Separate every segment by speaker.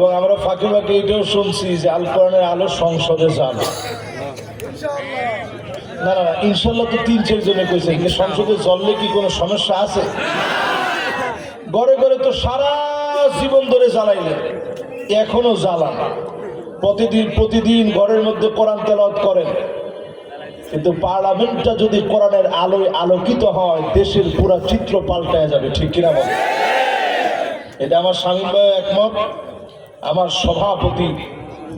Speaker 1: এবং আমরা ফাঁকে ফাঁকে এটাও শুনছি যে আল কোরআনের আলো সংসদে যাবে না। না ইনশাল্লাহ তো 3-4 জনে কইছে, কিন্তু সংসদে জ্বললে কি কোনো সমস্যা আছে? ঘরে ঘরে তো সারা জীবন ধরে জ্বালাইলেন, এখনো জ্বালান, প্রতিদিন ঘরের মধ্যে কোরআন তেলাওয়াত করেন, কিন্তু পার্লামেন্টটা যদি কোরআনের আলোয় আলোকিত হয় দেশের পুরো চিত্র পাল্টায় যাবে। ঠিক কিনা বল? এটা আমার শামীম ভাই একমত, আমার সভাপতি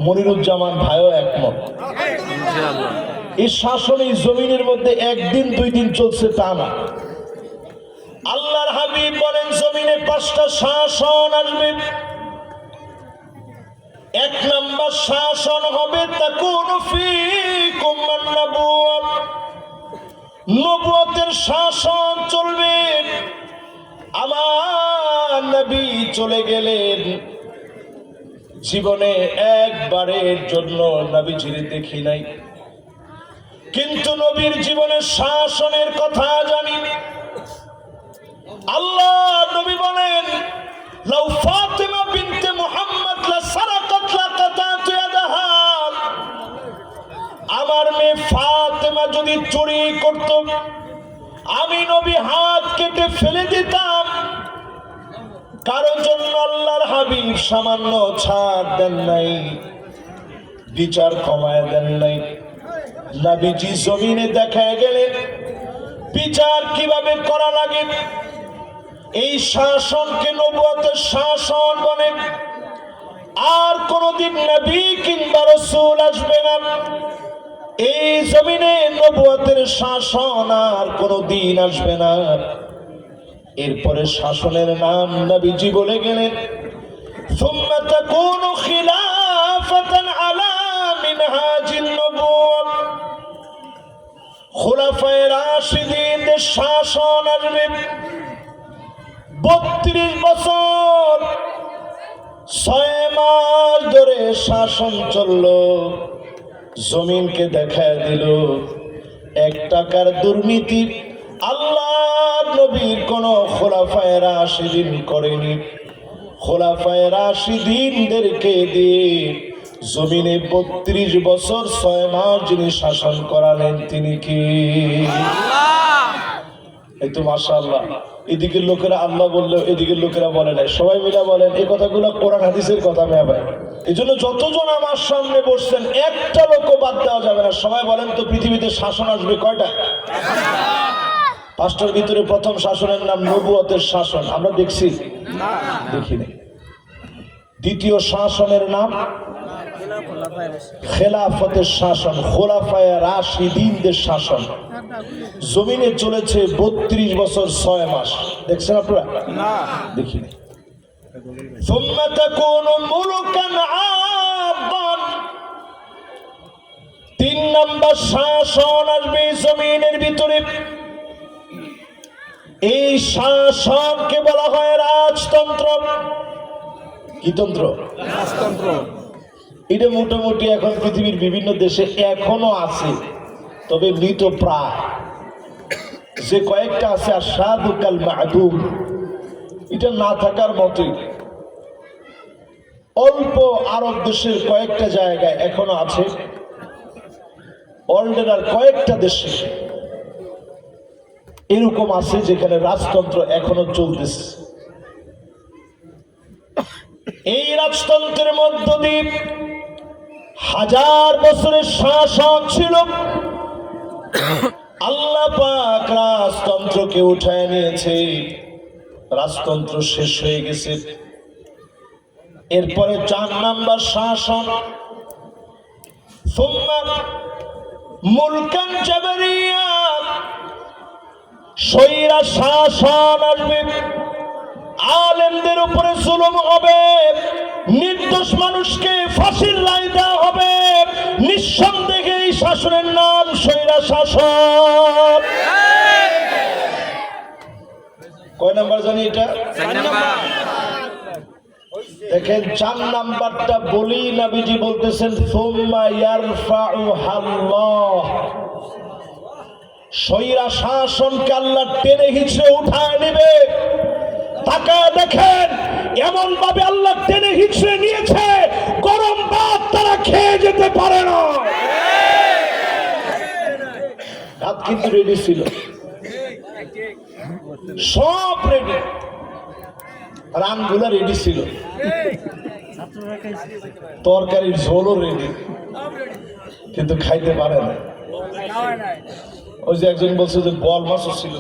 Speaker 1: মনিরুজ্জামান ভাইও একমত। এই শাসন এই জমিনের মধ্যে একদিন 2 দিন চলছে তা না। আল্লাহর হাবিব বলেন জমিনে 5টা শাসন আসবে। 1 নম্বর শাসন হবে তাকুনু ফীকুম আন-নবুওয়াত, নবুয়তের শাসন চলবে। আমার নবী চলে গেলেন, জীবনে একবারের জন্য নবীজির দেখি নাই, কিন্তু নবীর জীবনের শাসনের কথা জানি। আল্লাহ নবী বলেন লাউ ফাতিমা বিনতে মুহাম্মদ লা সারাকাত লাকাতাতু ইয়াদাহা, আমার মেয়ে ফাতেমা যদি চুরি করত আমি নবী হাত কেটে ফেলে দিতাম। কারোর জন্য আল্লাহর হাবিব সামান্য ছাড় দেন নাই, বিচার কমায় দেন নাই। নবীজি জমিনে দেখায় গেলেন বিচার কিভাবে করা লাগে। এই শাসনকে নবুয়তের শাসন বলে। আর কোনদিন নবী কিংবা রাসূল আসবে না এই জমিনে, নবুয়তের শাসন আর কোনদিন আসবে না। এরপরে শাসনের নাম নবীজি বলে গেলেন সুম্মা তাকুনু খিলাফাতান আলা মিনহাজিন নবুওয়াত, খুলাফায়ে রাশিদিনদের শাসন আসবে। 32 বছর 6 মাস ধরে শাসন চলল, জমিনকে দেখায় দিল 1 টাকার দুর্নীতি আল্লাহর নবীর কোন খোলাফায়ে রাশিদিন করেনি। খোলাফায়ে রাশিদিনদেরকে দিয়ে জমিনে 32 বছর 6 মাস যিনি শাসন করালেন তিনি কি? এই তো মাশাআল্লাহ। এদিকের লোকেরা আল্লাহ বললো, এদিকের লোকেরা বলে নাই। সবাই মিলে বলেন এই কথাগুলো কোরআন হাদিসের কথা মেয়া ভাই। এই জন্য যতজন আমার সামনে বসছেন একটা লোকও বাদ দেওয়া যাবে না। সবাই বলেন তো পৃথিবীতে শাসন আসবে কয়টা? 5টার ভিতরে প্রথম শাসনের নাম নবুয়তের শাসন, আমরা দেখছি দেখি নাই। দ্বিতীয় শাসনের নাম খেলাফতের শাসন, খোলাফায়ে রাশিদিনদের শাসন। জমিনে চলেছে 32 বছর 6 মাস, দেখছেন আপনারা? না দেখি নাই। সুম্মা তাকুনু মুলকান আবান, 3 নম্বর শাসন আসবে জমিনের ভিতরে। এই শাসনকে বলা হয় রাজতন্ত্র। কি তন্ত্র? রাজতন্ত্র। এটা মোটামুটি এখন পৃথিবীর বিভিন্ন দেশে এখনো আছে, তবে মৃত প্রায়। যে কয়েকটা আছে আশাদু কাল মাদুম, এটা না থাকার মতোই। অল্প আরব দেশের কয়েকটা জায়গায় এখনো আছে, ওয়ার্ল্ডের আর কয়েকটা দেশে এরকম আছে যেখানে রাজতন্ত্র এখনো চলতেছে। এই রাজতন্ত্রের মধ্য দিয়ে 1000 বছরের শাসন ছিল। আল্লাহ পাক রাজতন্ত্রকে উঠায় নিয়েছে, রাজতন্ত্র শেষ হয়ে গেছে। এরপরে 4 নম্বর শাসন সুম্মা মুলকান জাবরিয়া, স্বৈরা শাসন আসবে। আলেমদের উপরে জুলুম হবে, নির্দোষ মানুষকে ফাঁসির রায় দেওয়া হবে। নিঃসন্দেহে এই শাসনের নাম স্বৈরা শাসন। কয় নাম্বার জানি এটা? 4 নাম্বার। দেখেন 4 নাম্বারটা বলি নবীজি বলতেছেন সুম্মা ইয়ারফাউহাল্লাহ, স্বৈরা শাসনকে আল্লাহ টেনে হিচড়ে উঠায় নেবে। তাকায় দেখেন এমন ভাবে আল্লাহ টেনে হিঁচড়ে নিয়েছে, গরম ভাত তারা খেয়ে যেতে পারে না। ভাত কিন্তু রেডি ছিল, সব রেডি, রানগুলা রেডি ছিল, তরকারির ঝোলও রেডি, কিন্তু খাইতে পারে না। ওই যে একজন বলছে যে বল মাছও ছিল।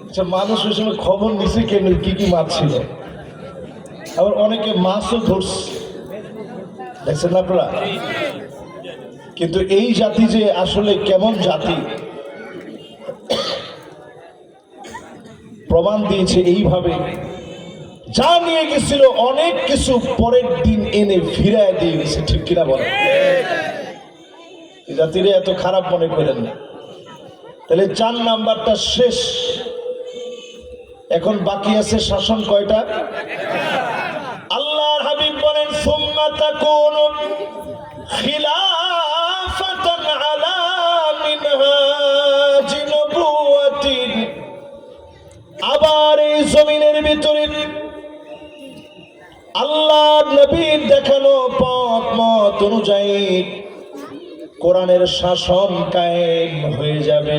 Speaker 1: আচ্ছা, মানুষ ওই সময় খবর নিছে কেন কি কি মাছ ছিল, আবার অনেকে মাছও ধরছে, দেখছেন না আপনারা? কিন্তু এই জাতি যে আসলে কেমন জাতি প্রমাণ দিয়েছে এইভাবে, যা নিয়ে গেছিল অনেক কিছু পরের দিন এনে ফিরায় দিয়ে গেছে, ঠিক কিনা বলে? এই জাতিরে এত খারাপ মনে করেন না। তাহলে 4 নাম্বারটা শেষ, এখন বাকি আছে শাসন কয়টা? আল্লাহর হাবিব বলেন সুম্মা তাকুনু খিলাফাতান আলা মিনহাজি নবুওয়াতিন, আবার এই জমিনের ভিতরে আল্লাহর নবীর দেখানো পথ মত অনুযায়ী কোরআনের শাসন কায়েম হয়ে যাবে,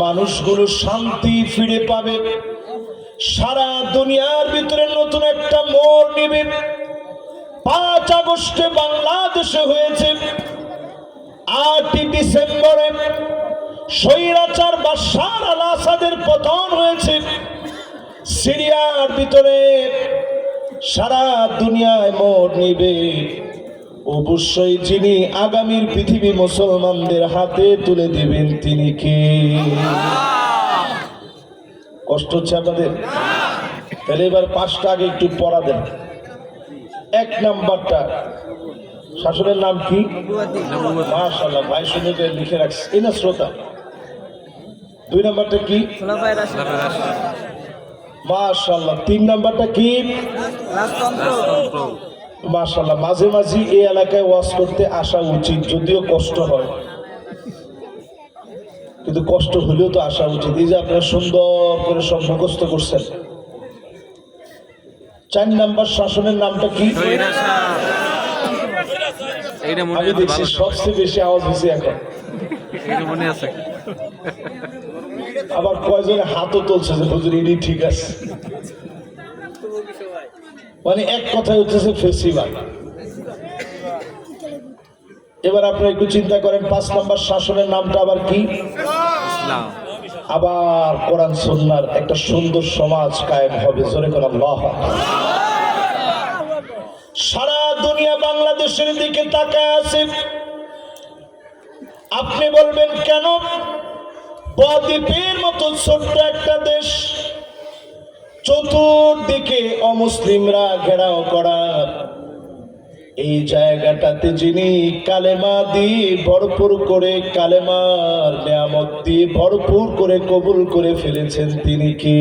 Speaker 1: মানুষগুলো শান্তি ফিরে পাবে, সারা দুনিয়ার ভিতরে নতুন একটা মোড় নেবে। 5 আগস্টে বাংলাদেশে হয়েছে, 8 ডিসেম্বরে স্বৈরাচার বাশার আল আসাদের পতন হয়েছে, সিরিয়ার ভিতরে সারা দুনিয়ায় মোড় নিবে। অবশ্যই যিনি আগামীর পৃথিবী মুসলমানদের হাতে তুলে দিবেন তিনি কে? কষ্ট হচ্ছে আপনাদের? তাহলে এবার 5টা আগে একটু পড়া দেন। 1 নাম্বারটা শাসনের নাম কি? মাশাআল্লাহ, ভাই শুনে লিখে রাখছে, এই না শ্রোতা। 2 নাম্বারটা কি? মাশাআল্লাহ। 3 নাম্বারটা কি? মাশাআল্লাহ। মাঝে মাঝে এই এলাকায় ওয়াজ করতে আসা উচিত, যদিও কষ্ট হয়, কিন্তু কষ্ট হলেও তো আসা উচিত। এই যে আপনারা সুন্দর করে সব মুখস্থ করছেন। 4 নাম্বার শাসনের নামটা কি? আমি দেখছি সবচেয়ে বেশি আওয়াজ হয়েছে এখন। আবার কয়জনে হাতও তুলছে যে হুজুর এটি ঠিক আছে, মানে এক কথায় হচ্ছে ফেস্টিভাল। এবার আপনারা একটু চিন্তা করেন 5 নাম্বার শাসনের নামটা আবার কি? আবার কোরআন সুন্নাহর একটা সুন্দর সমাজ কায়েম হবে। জোরে করে আল্লাহু আকবার। সারা দুনিয়া বাংলাদেশের দিকে তাকায় আছে। আপনি বলবেন কেন? বদ্বীপের মতো ছোট্ট একটা দেশ, চতুর্দিকে অমুসলিমরা ঘেরাও করা, এই জায়গাটাতে যিনি কালেমা দিয়ে ভরপুর করে, কালেমার নিয়ামত দিয়ে ভরপুর করে কবুল করে ফেলেছেন তিনি কে?